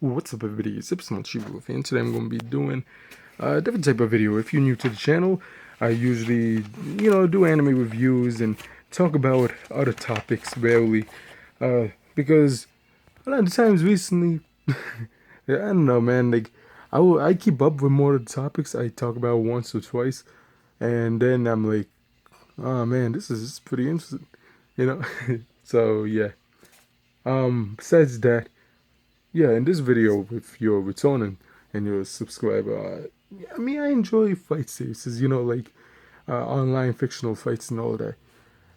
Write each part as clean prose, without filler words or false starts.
What's up everybody, it's Supersmallchibiwolf, and today I'm going to be doing a different type of video. If you're new to the channel, I usually, do anime reviews and talk about other topics rarely, because a lot of times recently, I don't know man, like, I keep up with more of the topics I talk about once or twice, and then I'm like, oh man, this is pretty interesting, you know? So yeah, besides that, yeah, in this video, if you're returning and you're a subscriber, I enjoy fight series, like online fictional fights and all that.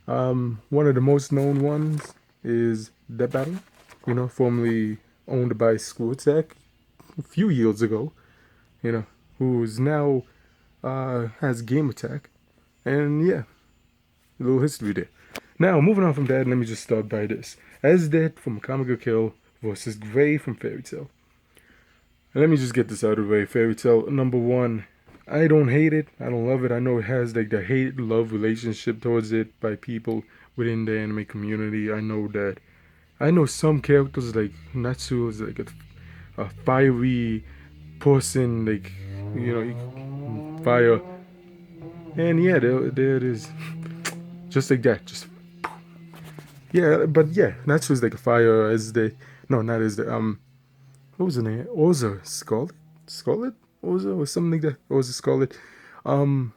One of the most known ones is Dead Battle, formerly owned by School Tech a few years ago, you know, who's now has Game Attack. And yeah, a little history there. Now, moving on from that, let me just start by this. Esdeath from Akame Ga versus Gray from Fairy Tail. Let me just get this out of the way. Fairy Tail, number one, I don't hate it. I don't love it. I know it has like the hate-love relationship towards it by people within the anime community. I know some characters like Natsu is like a fiery person, like, fire. And yeah, there it is. Just like that. Just, yeah, but yeah, Natsu is like a fire as the, no, not as the, what was her name? Oza Scarlet? Scarlet? Oza or something like that. Oza Scarlet.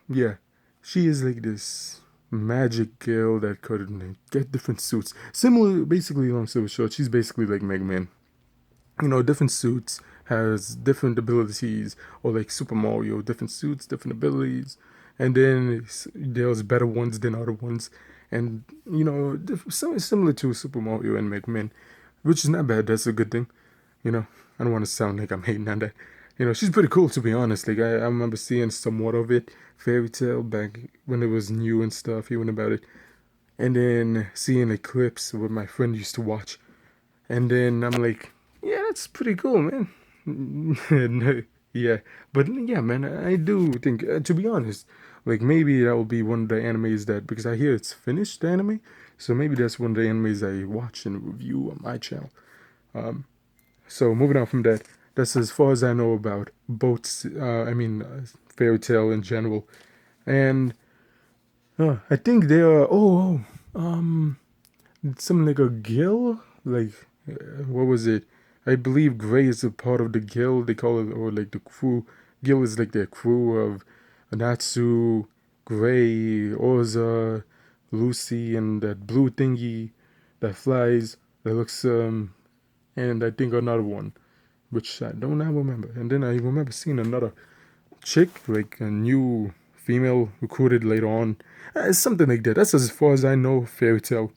Yeah. She is like this magic girl that could like, get different suits. Similar, basically, long story short, she's basically like Mega Man. Different suits, has different abilities, or like Super Mario, different suits, different abilities. And then there's better ones than other ones. And, something similar to Super Mario and Mega Man, which is not bad. That's a good thing. I don't want to sound like I'm hating on that. She's pretty cool to be honest. Like I remember seeing somewhat of it, Fairy Tail back when it was new and stuff, hearing about it, and then seeing the clips what my friend used to watch, and then I'm like, yeah, that's pretty cool, man. Yeah, but yeah, man, I do think, to be honest, like maybe that will be one of the animes that, because I hear it's finished the anime, so maybe that's one of the animes I watch and review on my channel. So moving on from that, that's as far as I know about boats. Fairy Tail in general, and I think they are. Something like a gill. Like, what was it? I believe Gray is a part of the gill. They call it, or like the crew. Gill is like the crew of Natsu, Gray, Oza, Lucy, and that blue thingy that flies. That looks and I think another one, which I don't now remember. And then I remember seeing another chick, like a new female recruited later on. Something like that. That's as far as I know, Fairy Tail.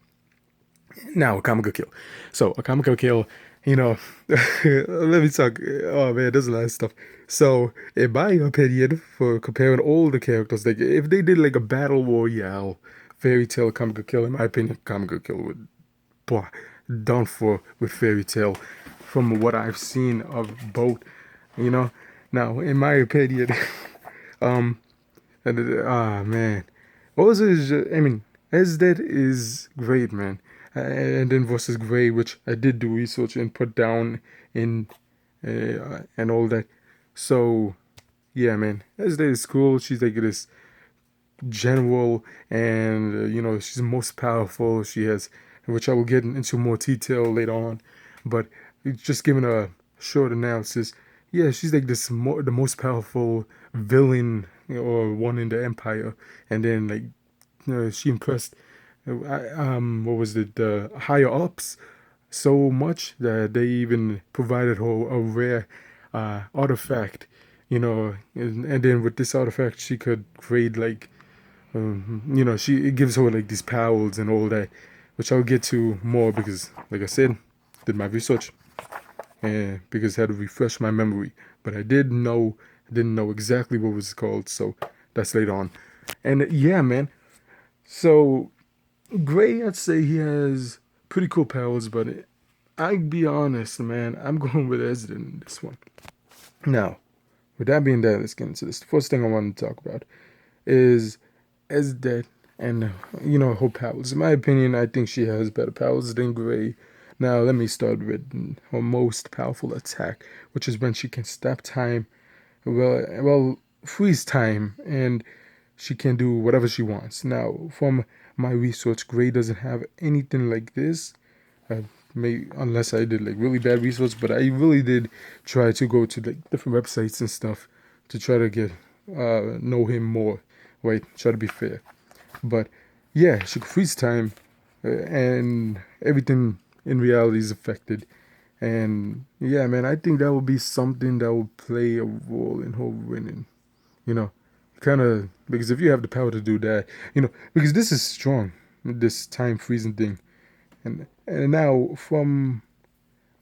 Now, Akame Ga Kill. So, Akame Ga Kill, let me talk. Oh man, there's a lot of stuff. So, in my opinion, for comparing all the characters, like if they did like a battle royale, Fairy Tail, Akame Ga Kill, in my opinion, Akame Ga Kill would, boy, done for with Fairy Tail from what I've seen of both, you know. Now, in my opinion, um, man, also is Esdeath is great, man. And then versus Gray, which I did do research and put down in and all that. So yeah, man, Esdeath is cool. She's like this general, and she's the most powerful. She has, which I will get into more detail later on, but just giving a short analysis. Yeah, she's like the most powerful villain or one in the empire, and then like she impressed. What was it? The higher ups so much that they even provided her a rare artifact, and then with this artifact she could create like she it gives her like these powers and all that, which I'll get to more because, like I said, did my research and because I had to refresh my memory. But didn't know exactly what it was called, so that's later on. And yeah, man. So Gray, I'd say he has pretty cool powers, but I'll be honest, man, I'm going with Ezra in this one. Now, with that being said, let's get into this. The first thing I want to talk about is Esdeath and her powers. In my opinion, I think she has better powers than Gray. Now let me start with her most powerful attack, which is when she can stop time, well, freeze time, and she can do whatever she wants. Now, from my research, Gray doesn't have anything like this. Unless I did like really bad research, but I really did try to go to like different websites and stuff to try to get know him more. Right, try to be fair. But yeah, she could freeze time, and everything in reality is affected. And yeah, man, I think that would be something that would play a role in her winning. You know, kind of because if you have the power to do that, because this is strong, this time freezing thing. And now from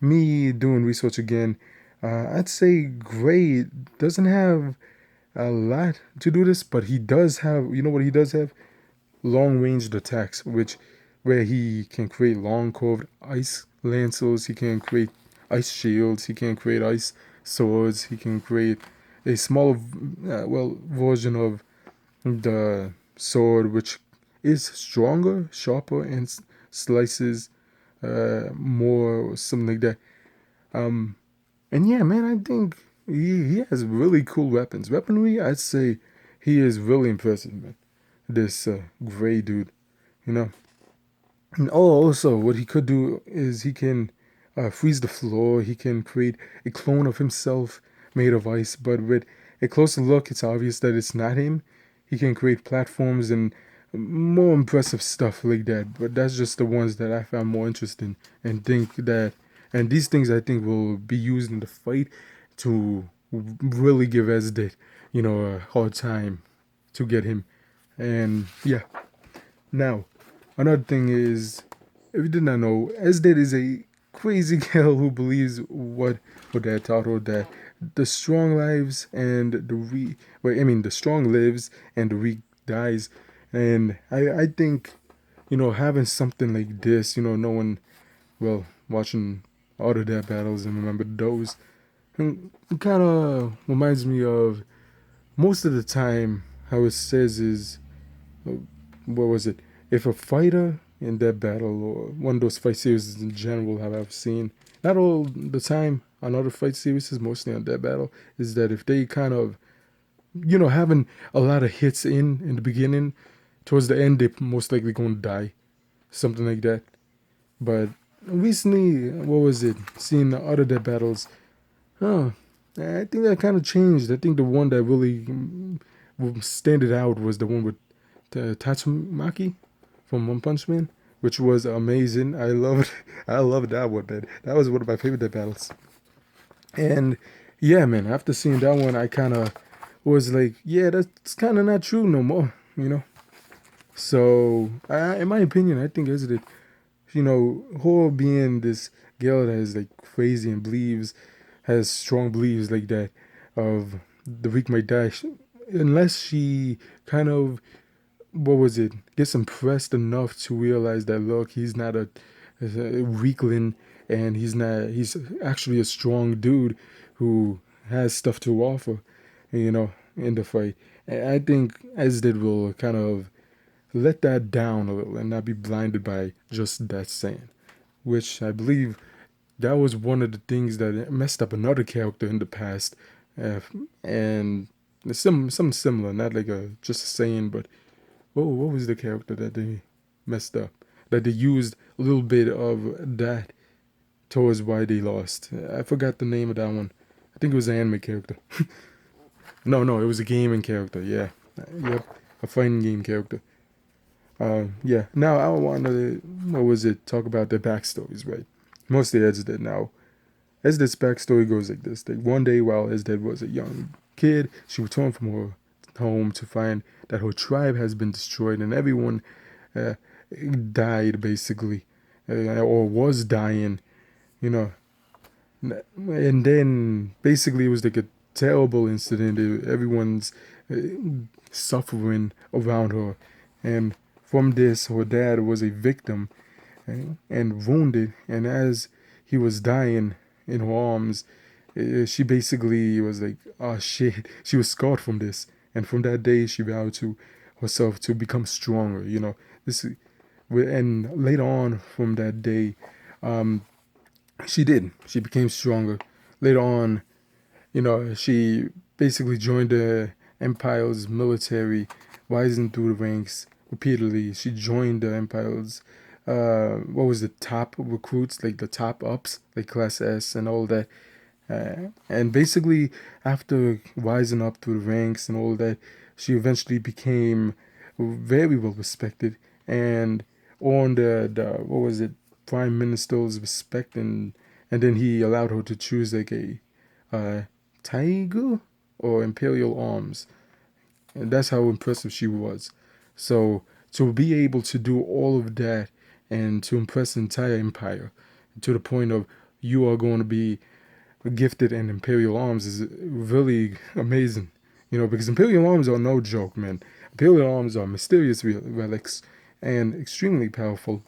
me doing research again, I'd say Gray doesn't have a lot to do this, but he does have. You know what he does have? Long ranged attacks, which where he can create long curved ice lancers, he can create ice shields, he can create ice swords, he can create a small, version of the sword, which is stronger, sharper, and slices more, or something like that. Um, and yeah, man, I think he has really cool weapons. Weaponry, I'd say he is really impressive, man. This gray dude, you know. And also, what he could do is he can freeze the floor. He can create a clone of himself made of ice. But with a closer look, it's obvious that it's not him. He can create platforms and more impressive stuff like that. But that's just the ones that I found more interesting and think that, and these things I think will be used in the fight to really give Esdeath, a hard time to get him. And yeah, now, another thing is, if you did not know, Esdeath is a crazy girl who believes what they taught her, that the strong lives and the weak. Wait, I mean the strong lives and the weak dies, and I think, having something like this, no one, watching all of their battles and remember those, it kind of reminds me of most of the time how it says is, what was it? If a fighter in that battle, or one of those fight series in general have I've seen, not all the time on other fight series, mostly on that battle, is that if they kind of, having a lot of hits in the beginning, towards the end they most likely going to die, something like that. But recently, what was it? Seeing the other dead battles, huh? I think that kind of changed. I think the one that really standed out was the one with Tatsumaki from One Punch Man, which was amazing. I loved, I loved that one, man. That was one of my favorite death battles. And yeah, man, after seeing that one, I kind of was like, yeah, that's kind of not true no more. So, in my opinion, I think as it, her being this girl that is like crazy and believes, has strong beliefs like that of the weak might die, unless she kind of, what was it, gets impressed enough to realize that look, he's not a weakling, and he's actually a strong dude who has stuff to offer, in the fight. And I think Esdeath will kind of let that down a little and not be blinded by just that saying, which I believe that was one of the things that messed up another character in the past, uh, and something similar, not like a just a saying, but what was the character that they messed up? That they used a little bit of that towards why they lost. I forgot the name of that one. I think it was an anime character. No, it was a gaming character. Yeah, yep, a fighting game character. Yeah. Now I want to, what was it? Talk about their backstories, right? Mostly Ed's did. Now Esdeath's backstory goes like this: that one day, while Esdeath was a young kid, she returned from her home to find that her tribe has been destroyed and everyone uh, died, basically, or was dying, you know. And then basically it was like a terrible incident. Everyone's uh, suffering around her, and from this, her dad was a victim, and wounded. And as he was dying in her arms, she basically was like, "Oh shit!" She was scarred from this, and from that day, she vowed to herself to become stronger. This, and later on from that day, She did. She became stronger. Later on, she basically joined the Empire's military, rising through the ranks repeatedly. She joined the Empire's, what was the top recruits, like the top ups, like Class S and all that. And basically, after rising up through the ranks and all that, she eventually became very well respected and on the what was it, prime minister's respect, and then he allowed her to choose like a uh, tiger or imperial arms, and that's how impressive she was. So to be able to do all of that and to impress the entire empire to the point of you are going to be gifted in imperial arms is really amazing. Because imperial arms are no joke, man. Imperial arms are mysterious relics and extremely powerful,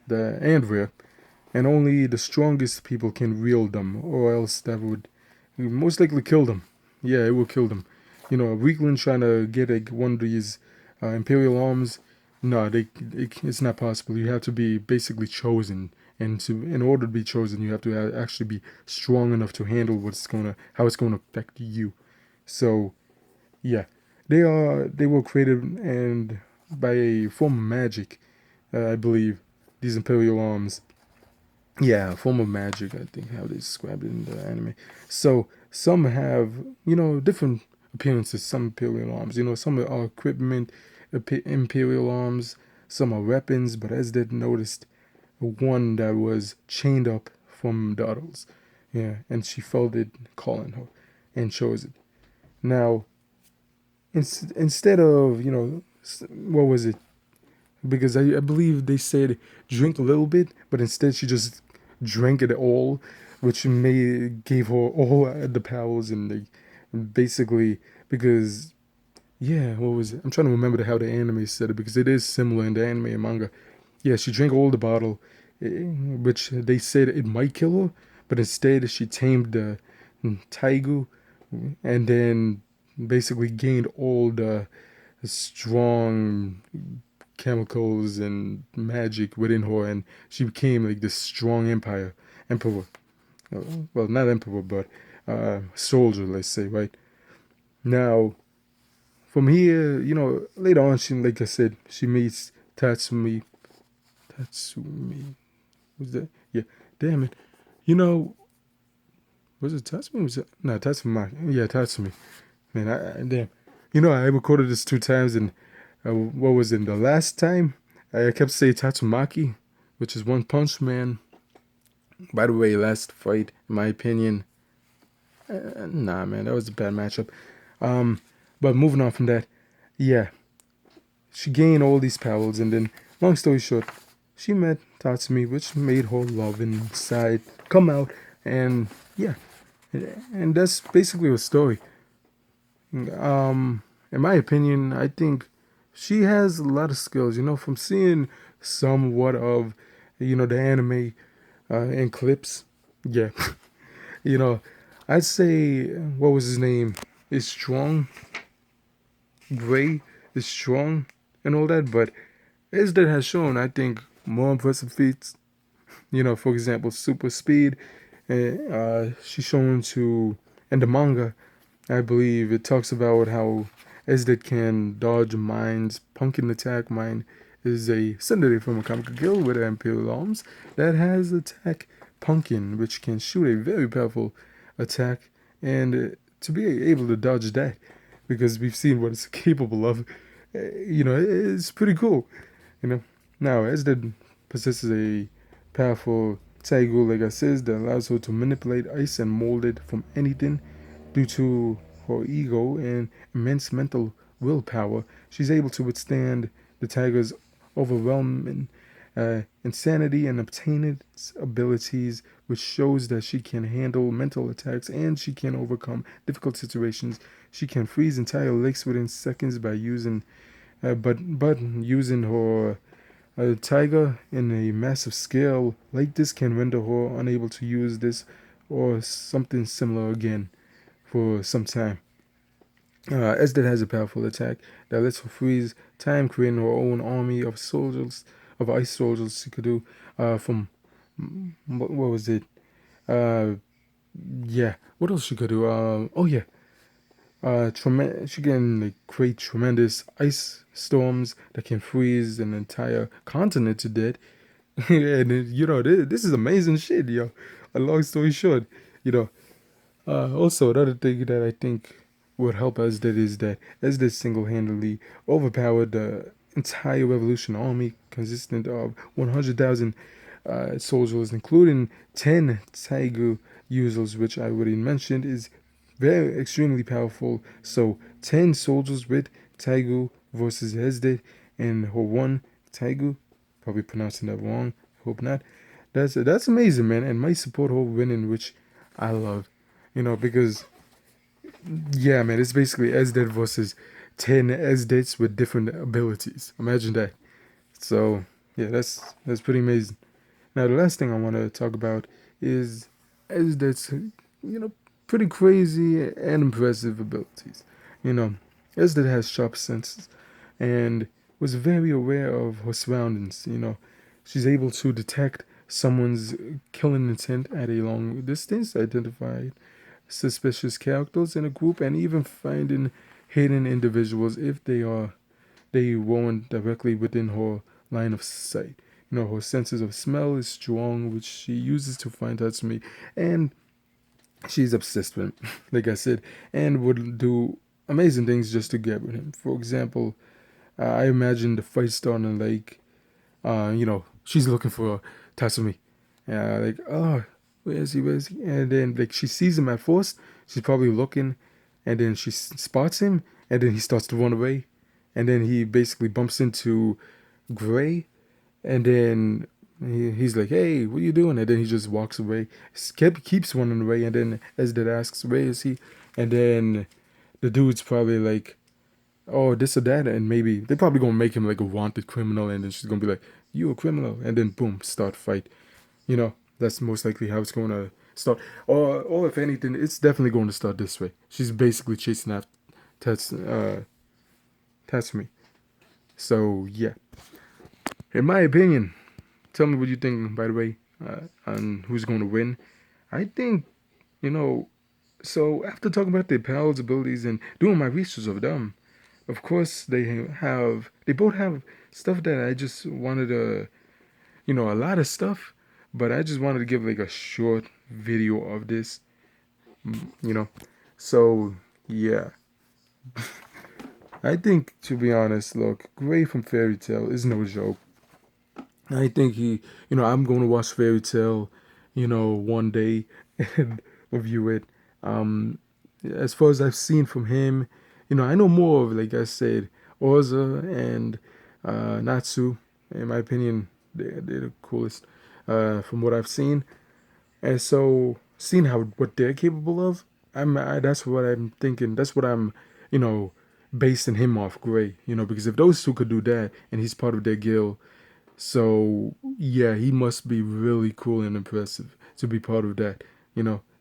and rare, and only the strongest people can wield them, or else that would most likely kill them. Yeah, it will kill them. A weakling trying to get one of these imperial arms, no, it's not possible. You have to be basically chosen, and in order to be chosen, you have to actually be strong enough to handle how it's gonna affect you. So yeah, they were created and by a form of magic, I believe. These imperial arms, yeah, a form of magic, I think how they described it in the anime. So some have, different appearances. Some imperial arms, some are equipment, imperial arms. Some are weapons, but as they noticed, one that was chained up from the others. Yeah, and she felt it calling her, and chose it. Now, instead of what was it? Because I believe they said drink a little bit, but instead she just drank it all, which gave her all the powers and basically because yeah, what was it? I'm trying to remember how the anime said it because it is similar in the anime and manga. Yeah, she drank all the bottle, which they said it might kill her, but instead she tamed the Taigu and then basically gained all the strong chemicals and magic within her, and she became like this strong emperor. Well, not emperor, but soldier, let's say, right? Now, from here, later on, she, like I said, she meets Tatsumi. Tatsumi, was that? Yeah, damn it. You know, was it Tatsumi? Was it? No, Tatsumi. Yeah, Tatsumi. Man, damn. I recorded this 2 times, and what was it? The last time I kept saying Tatsumaki, which is One Punch Man. By the way, last fight, in my opinion, nah, man, that was a bad matchup. Um, but moving on from that, yeah, she gained all these powers, and then, long story short, she met Tatsumi, which made her love inside come out, and yeah, and that's basically her story. In my opinion, I think she has a lot of skills. From seeing somewhat of, the anime in clips. Yeah, you know, I'd say what was his name is strong. Gray is strong and all that, but Esdeath has shown, I think, more impressive feats. For example, super speed. She's shown to in the manga. I believe it talks about how Esdeath can dodge mines. Pumpkin attack mine is a syndicate from Akame Ga with Imperial arms that has attack Pumpkin, which can shoot a very powerful attack, and to be able to dodge that, because we've seen what it's capable of, it's pretty cool. You know, now Esdeath possesses a powerful Taigu, like I said, that allows her to manipulate ice and mold it from anything. Due to her ego and immense mental willpower, she's able to withstand the tiger's overwhelming insanity and obtain its abilities, which shows that she can handle mental attacks and she can overcome difficult situations. She can freeze entire lakes within seconds by but using her tiger in a massive scale like this can render her unable to use this or something similar again for some time. Esdeath has a powerful attack that lets her freeze time, creating her own army of ice soldiers she could do from what was it? Uh, yeah. What else she could do? Oh yeah. She can like create tremendous ice storms that can freeze an entire continent to death. And this is amazing shit, yo. A long story short, you know. Also, another thing that I think would help Esdeath is that Esdeath single-handedly overpowered the entire revolution army, consisting of 100,000 soldiers, including 10 Tiger users, which I already mentioned is very extremely powerful. So 10 soldiers with Tiger versus Esdeath and her one Tiger, probably pronouncing that wrong. Hope not. That's amazing, man, and might support her winning, which I love. Because yeah, man, it's basically Esdeath versus 10 Esdeaths with different abilities. Imagine that. So yeah, that's pretty amazing. Now the last thing I want to talk about is Esdeath's pretty crazy and impressive abilities. You know, Esdeath has sharp senses and was very aware of her surroundings. She's able to detect someone's killing intent at a long distance, identify suspicious characters in a group, and even finding hidden individuals if they weren't directly within her line of sight. Her senses of smell is strong, which she uses to find Tatsumi, and she's obsessed with him, like I said, and would do amazing things just to get with him. For example, I imagine the fight starting like, she's looking for Tatsumi. Like, oh, where is he? Where is he? And then, like, she sees him at first. She's probably looking, and then she spots him, and then he starts to run away. And then he basically bumps into Gray, and then he's like, hey, what are you doing? And then he just walks away. Keeps running away, and then Esdeath asks, where is he? And then the dude's probably like, oh, this or that, and maybe they're probably gonna make him like a wanted criminal, and then she's gonna be like, you a criminal, and then boom, start fight. That's most likely how it's gonna start. Or if anything, it's definitely going to start this way. She's basically chasing after Tatsumi. So yeah, in my opinion, tell me what you think. By the way, on who's going to win. I think you know. So after talking about their powers, abilities, and doing my research of them, of course they both have stuff that I just wanted to, a lot of stuff, but I just wanted to give like a short video of this, you know. So yeah, I think to be honest, look, Gray from Fairy Tale is no joke. I think I'm going to watch Fairy Tale, one day and review it. Um, as far as I've seen from him, I know more of, like I said, Oza and Natsu. In my opinion, they're the coolest from what I've seen. And so, seeing what they're capable of, that's what I'm thinking. That's what I'm, you know, basing him off Gray. Because if those two could do that, and he's part of their guild, so yeah, he must be really cool and impressive to be part of that.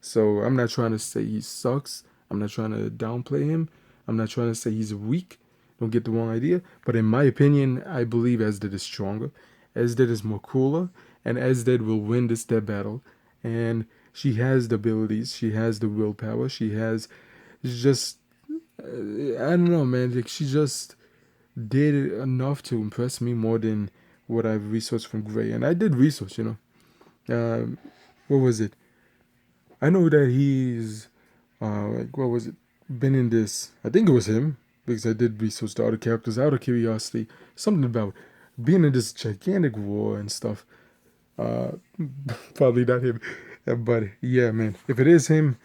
So I'm not trying to say he sucks. I'm not trying to downplay him. I'm not trying to say he's weak. Don't get the wrong idea. But in my opinion, I believe Esdeath is stronger. Esdeath is more cooler, and Esdeath will win this death battle. And she has the abilities. She has the willpower. She has just I don't know, man. Like she just did enough to impress me more than what I've researched from Gray. And I did research. What was it? I know that he's like what was it? Been in this. I think it was him because I did research the other characters out of curiosity. Something about being in this gigantic war and stuff. Uh, Probably not him, but yeah, man. If it is him,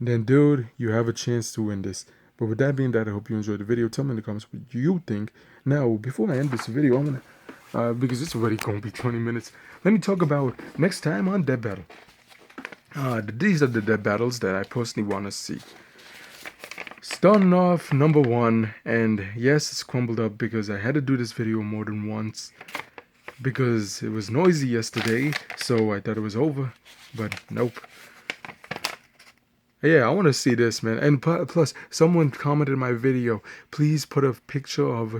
then dude, you have a chance to win this. But with that being that, I hope you enjoyed the video. Tell me in the comments what you think. Now, before I end this video, I'm gonna because it's already gonna be 20 minutes. Let me talk about next time on Dead Battle. These are the Dead Battles that I personally want to see. Starting off number one, and yes, it's crumbled up because I had to do this video more than once because it was noisy yesterday, so I thought it was over, but nope. Yeah, I want to see this, man. And plus, someone commented in my video, please put a picture of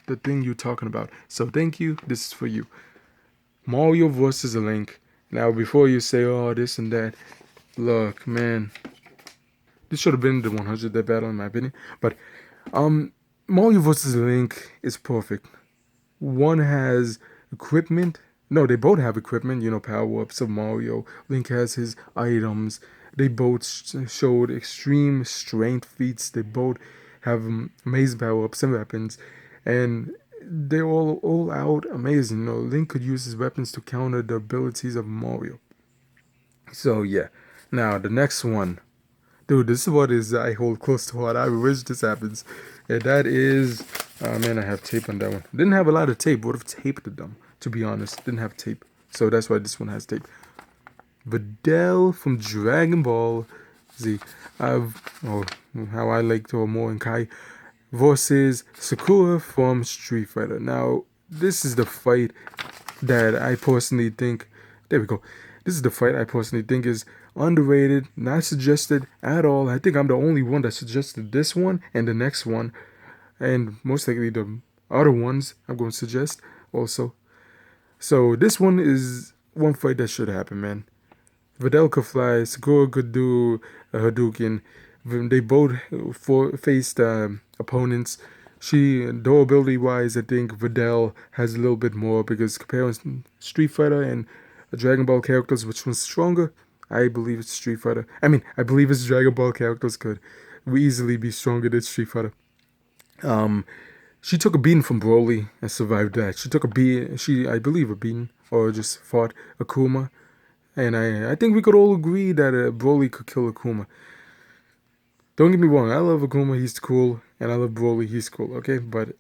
the thing you're talking about. So thank you. This is for you. Mario versus Link. Now, before you say, oh, this and that, look, man, this should have been the 100 that battle, in my opinion. But, Mario vs. Link is perfect. One has equipment. No, they both have equipment, power ups of Mario. Link has his items. They both showed extreme strength feats. They both have amazing power ups and weapons. And they're all out amazing. Link could use his weapons to counter the abilities of Mario. So, yeah. Now, the next one. Dude, this is what I hold close to heart. I wish this happens. And that is, man, I have tape on that one. Didn't have a lot of tape. Would have taped them, to be honest. Didn't have tape. So that's why this one has tape. Videl from Dragon Ball Z. How I like to more and Kai versus Sakura from Street Fighter. Now, this is the fight that I personally think. There we go. This is the fight I personally think is underrated, not suggested at all. I think I'm the only one that suggested this one and the next one, and most likely the other ones I'm going to suggest also. So this one is one fight that should happen, man. Videl could fly, Sakura could do a Hadouken. They both faced opponents. Durability wise, I think Videl has a little bit more because comparing Street Fighter and Dragon Ball characters, which one's stronger? I believe it's Street Fighter. I believe it's Dragon Ball characters could easily be stronger than Street Fighter. She took a beating from Broly and survived that. She took a beating, I believe a beating, or just fought Akuma. And I think we could all agree that Broly could kill Akuma. Don't get me wrong, I love Akuma, he's cool, and I love Broly, he's cool, okay? But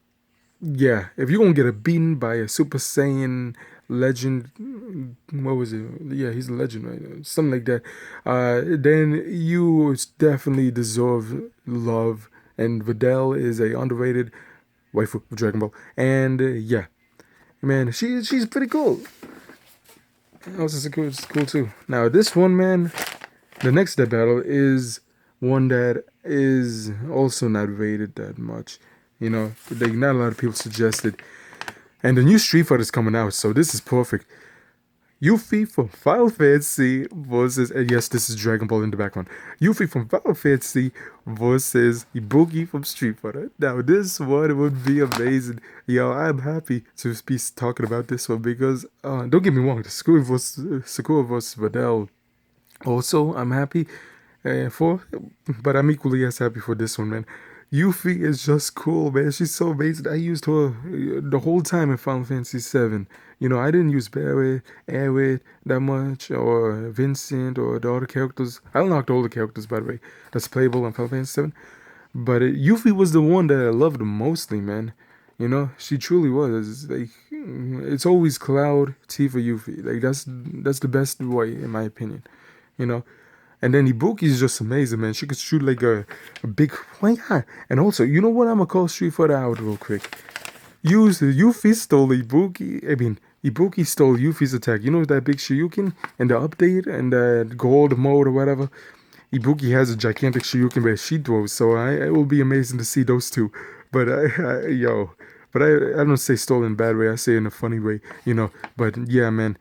yeah, if you're gonna get a beaten by a Super Saiyan legend, what was it? Yeah, he's a legend, right? Something like that. Then you definitely deserve love. And Videl is a underrated waifu of Dragon Ball. And yeah, man, she's pretty cool. Also, it's cool too. Now this one, man, the next death battle is one that is also not rated that much. Not a lot of people suggested. And the new Street Fighter is coming out, so this is perfect. Yuffie from Final Fantasy versus, and yes, this is Dragon Ball in the background. Yuffie from Final Fantasy versus Ibuki from Street Fighter. Now, this one would be amazing. Yo, I'm happy to be talking about this one because, don't get me wrong, the Sakura versus Videl. Also, I'm happy for, but I'm equally as happy for this one, man. Yuffie is just cool, man. She's so amazing. I used her the whole time in Final Fantasy VII. I didn't use Barret, Aerith that much, or Vincent, or the other characters. I unlocked all the characters, by the way, that's playable in Final Fantasy VII. But Yuffie was the one that I loved mostly, man. She truly was. Like, it's always Cloud, Tifa, Yuffie. Like, that's the best way, in my opinion. And then Ibuki is just amazing, man. She could shoot like a big fire. And also, you know what? I'm gonna call Street Fighter out real quick. Yuffie stole Ibuki stole Yuffie's attack. You know that big Shoryuken and the update and the gold mode or whatever? Ibuki has a gigantic Shoryuken that she throws, so it will be amazing to see those two. But I don't say stolen in a bad way. I say in a funny way, But yeah, man,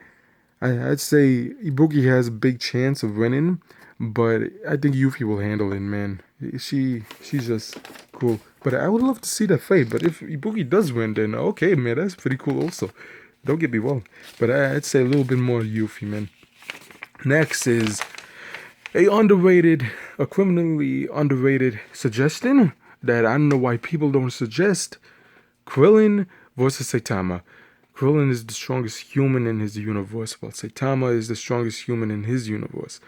I'd say Ibuki has a big chance of winning. But I think Yuffie will handle it, man. She's just cool. But I would love to see that fight. But if Ibuki does win, then okay, man, that's pretty cool also. Don't get me wrong. But I'd say a little bit more Yuffie, man. Next is a criminally underrated suggestion that I don't know why people don't suggest. Krillin versus Saitama. Krillin is the strongest human in his universe, while Saitama is the strongest human in his universe.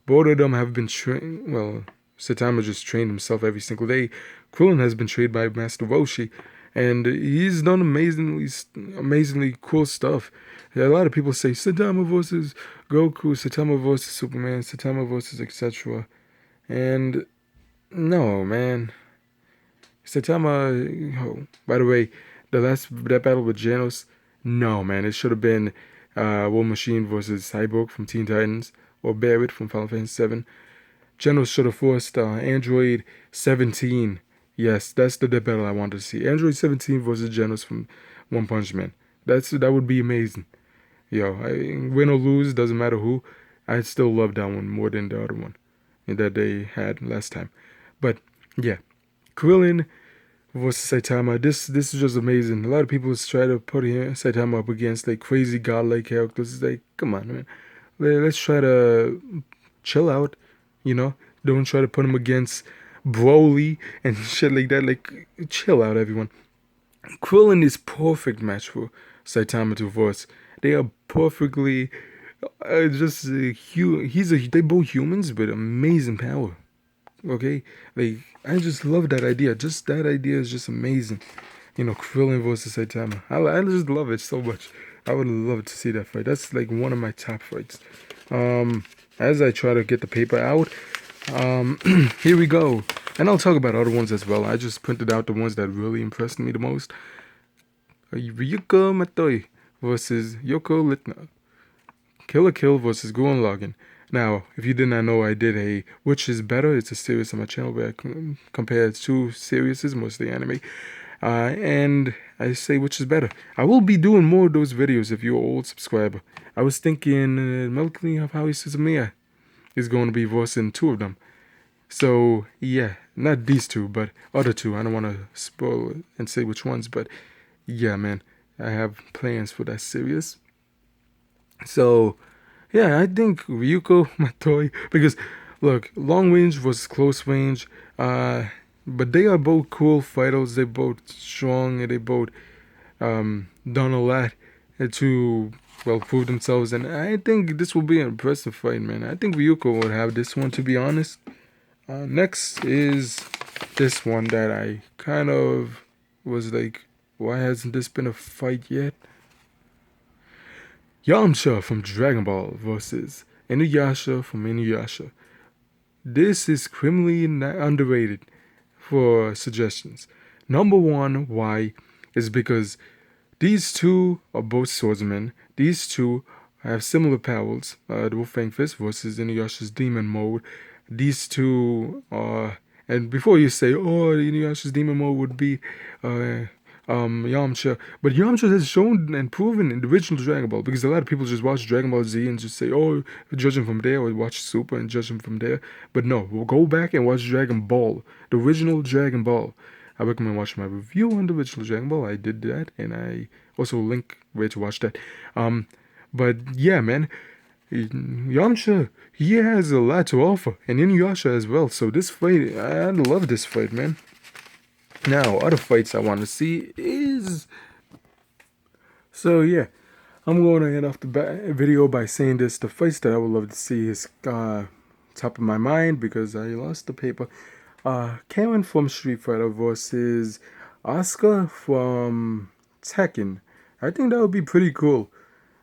Both of them have been trained. Well, Saitama just trained himself every single day. Krillin has been trained by Master Roshi, and he's done amazingly cool stuff. A lot of people say Saitama versus Goku, Saitama versus Superman, Saitama versus etc. And no, man. Saitama. By the way, that battle with Genos. No, man. It should have been War Machine versus Cyborg from Teen Titans, or Barret from Final Fantasy VII. Genos should have forced Android 17. Yes, that's the battle I wanted to see. Android 17 versus Genos from One Punch Man. That would be amazing. yo, win or lose, doesn't matter who. I still love that one more than the other one that they had last time. But yeah, Krillin versus Saitama. This is just amazing. A lot of people try to put Saitama up against like crazy godlike characters. It's like, come on, man. Let's try to chill out. You know, don't try to put him against Broly and shit like that. Like, chill out, everyone. Krillin is perfect match for Saitama to verse. They are perfectly just they both humans but amazing power. Okay, like I just love that idea. Just that idea is just amazing. You know, Krillin versus Saitama. I just love it so much. I would love to see that fight. That's like one of my top fights. As I try to get the paper out, here we go. And I'll talk about other ones as well. I just printed out the ones that really impressed me the most. Ryuko Matoi versus Yoko Litna. Kill Kill versus Gurren Lagann. Now, if you did not know, I did a Which is Better. It's a series on my channel where I compare two series, mostly anime. And I say which is better. I will be doing more of those videos if you're an old subscriber. I was thinking Melanie of Howie Suzumiya is going to be voicing two of them. So, yeah, not these two, but other two. I don't want to spoil it and say which ones, but yeah, man, I have plans for that series. So, yeah, I think Ryuko Matoi, because look, long range versus close range, but they are both cool fighters. They're both strong, and they both done a lot to prove themselves. And I think this will be an impressive fight, man. I think Ryuko would have this one, to be honest. Next is this one that I kind of was like, why hasn't this been a fight yet? Yamcha from Dragon Ball versus Inuyasha from Inuyasha. This is criminally underrated for suggestions. Number one, why? Is because these two are both swordsmen. These two have similar powers. The Wolfang Fist versus Inuyasha's Demon Mode. These two are... And before you say, oh, Inuyasha's Demon Mode would be Yamcha. But Yamcha has shown and proven in the original Dragon Ball, because a lot of people just watch Dragon Ball Z and just say, oh, judge him from there, or watch Super and judge him from there. But no, we'll go back and watch Dragon Ball, the original Dragon Ball. I recommend watching my review on the original Dragon Ball. I did that, and I also link where to watch that. But yeah, man, Yamcha, he has a lot to offer, and Inuyasha as well. So this fight, I love this fight, man. Now, other fights I want to see is... So yeah, I'm going to end off the video by saying this. The fights that I would love to see is top of my mind, because I lost the paper. Karen from Street Fighter versus Asuka from Tekken. I think that would be pretty cool.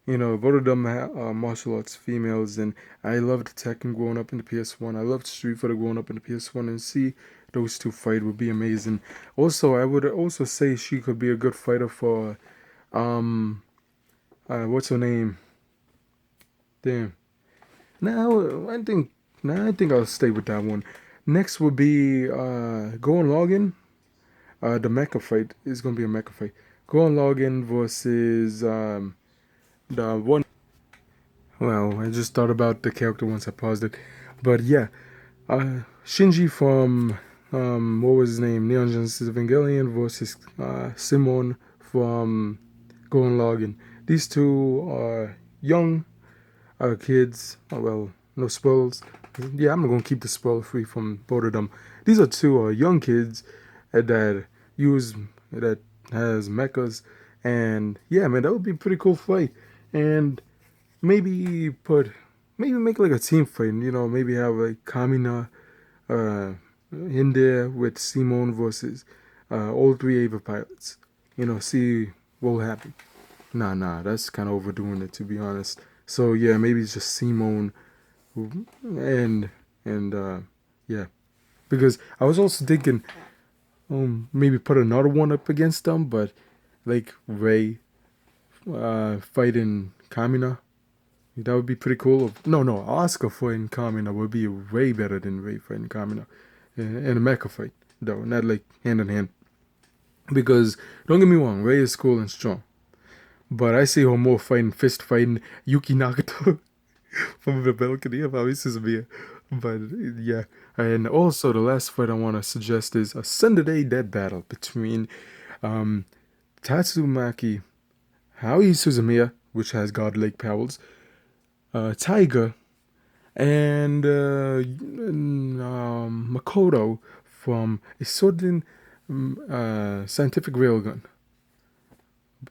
You know, both of them are martial arts females, and I loved Tekken growing up in the PS1. I loved Street Fighter growing up in the PS1, and see those two fight would be amazing. Also, I would also say she could be a good fighter for, what's her name? Damn. Now, I think I'll stay with that one. Next would be Gurren Lagann. The mecha fight is gonna be a mecha fight. Gurren Lagann versus the one. Well, I just thought about the character once I paused it, but yeah, Shinji from what was his name? Neon Genesis Evangelion versus Simon from Gurren Lagann. These two are young kids. Well, no spoils. Yeah, I'm gonna keep the spoiler free from both of them. These are two young kids that has mechas, and yeah, man, that would be a pretty cool fight. And maybe make like a team fight. You know, maybe have like Kamina in there with Simone versus all three Ava pilots. You know, see what will happen. Nah, that's kind of overdoing it, to be honest. So yeah, maybe it's just Simone and yeah, because I was also thinking maybe put another one up against them, but like Ray fighting Kamina, that would be pretty cool. No, Asuka fighting Kamina would be way better than Ray fighting Kamina in a mecha fight, though, not like hand in hand. Because don't get me wrong, Ray is cool and strong, But I see Homo fighting, fist fighting Yuki Nagato from the balcony of Aoi Suzumiya. But yeah, and also the last fight I want to suggest is a Sunday Dead battle between um, Tatsumaki Aoi Suzumiya, which has godlike powers, Taiga, and Makoto from a certain scientific railgun.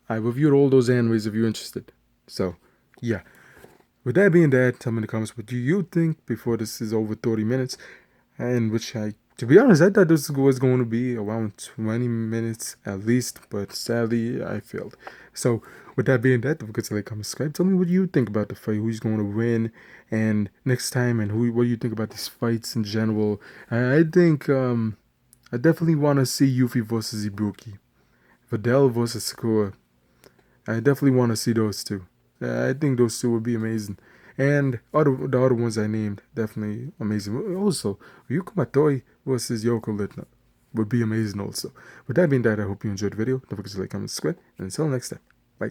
I reviewed all those animes if you're interested. So, yeah. With that being said, tell me in the comments what do you think before this is over 30 minutes. And which to be honest, I thought this was going to be around 20 minutes at least, but sadly, I failed. So, with that being said, don't forget to like, comment, subscribe. Tell me what you think about the fight, who's going to win, and next time, and what do you think about these fights in general. I think, I definitely want to see Yuffie versus Ibuki. Videl versus Sakura. I definitely want to see those two. I think those two would be amazing. And the other ones I named, definitely amazing. Also, Ryuko Matoi versus Yoko Litna would be amazing also. With that being said, I hope you enjoyed the video. Don't forget to like, comment, subscribe, and until next time. Bye.